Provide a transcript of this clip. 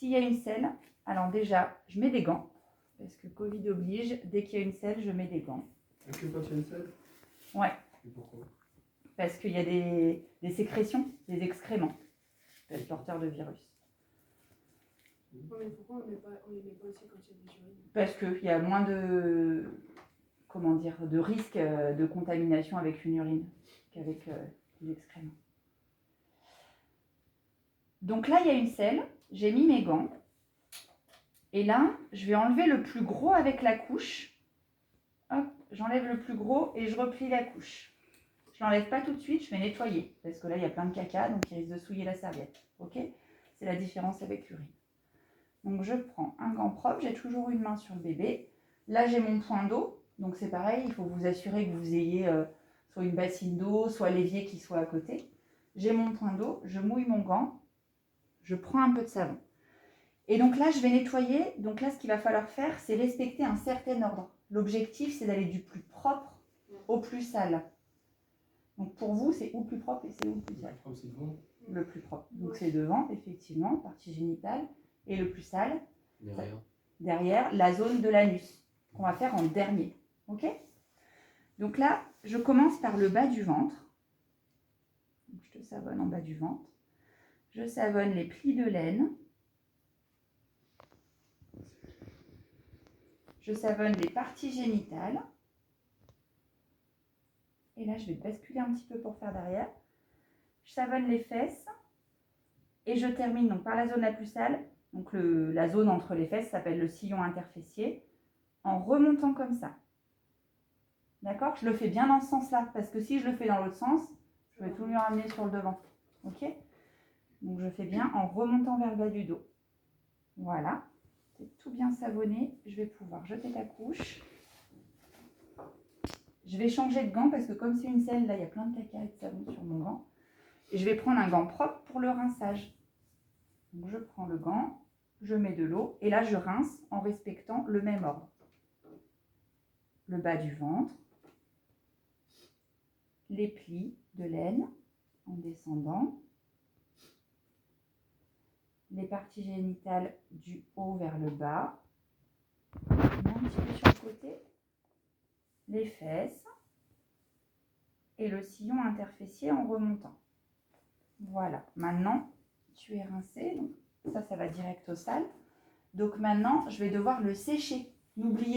S'il y a une selle, alors déjà, je mets des gants. Parce que Covid oblige, dès qu'il y a une selle, je mets des gants. Que quand il y a une selle? Ouais. Et pourquoi? Parce qu'il y a des sécrétions, des excréments. Peut être porteur de virus. Mais pourquoi on les met pas aussi quand il y a des urines? Parce qu'il y a moins de, comment dire, de risque de contamination avec une urine qu'avec les excréments. Donc là, il y a une selle, j'ai mis mes gants. Et là, je vais enlever le plus gros avec la couche. Hop, j'enlève le plus gros et je replie la couche. Je ne l'enlève pas tout de suite, je vais nettoyer. Parce que là, il y a plein de caca, donc il risque de souiller la serviette. Ok? C'est la différence avec l'urine. Donc je prends un gant propre, j'ai toujours une main sur le bébé. Là, j'ai mon point d'eau. Donc c'est pareil, il faut vous assurer que vous ayez soit une bassine d'eau, soit l'évier qui soit à côté. J'ai mon point d'eau, je mouille mon gant, je prends un peu de savon. Et donc là, je vais nettoyer. Donc là, ce qu'il va falloir faire, c'est respecter un certain ordre. L'objectif, c'est d'aller du plus propre au plus sale. Donc pour vous, c'est où le plus propre et c'est où le plus sale? C'est devant. Le plus propre. Donc c'est devant, effectivement, partie génitale. Et le plus sale, derrière la zone de l'anus, qu'on va faire en dernier. Ok? Donc là, je commence par le bas du ventre. Donc, je te savonne en bas du ventre. Je savonne les plis de laine. Je savonne les parties génitales. Et là, je vais basculer un petit peu pour faire derrière. Je savonne les fesses. Et je termine donc par la zone la plus sale. Donc la zone entre les fesses s'appelle le sillon interfessier. En remontant comme ça. D'accord? Je le fais bien dans ce sens-là. Parce que si je le fais dans l'autre sens, je vais tout mieux ramener sur le devant. Ok? Donc je fais bien en remontant vers le bas du dos. Voilà. C'est tout bien savonné. Je vais pouvoir jeter ta couche. Je vais changer de gant parce que comme c'est une selle, là, il y a plein de caca et de savon sur mon gant. Et je vais prendre un gant propre pour le rinçage. Donc je prends le gant, je mets de l'eau et là je rince en respectant le même ordre. Le bas du ventre, les plis de laine en descendant, les parties génitales du haut vers le bas, un petit peu sur le côté, les fesses et le sillon interfessier en remontant. Voilà, maintenant tu es rincé, donc ça va direct au sale. Donc maintenant je vais devoir le sécher. N'oubliez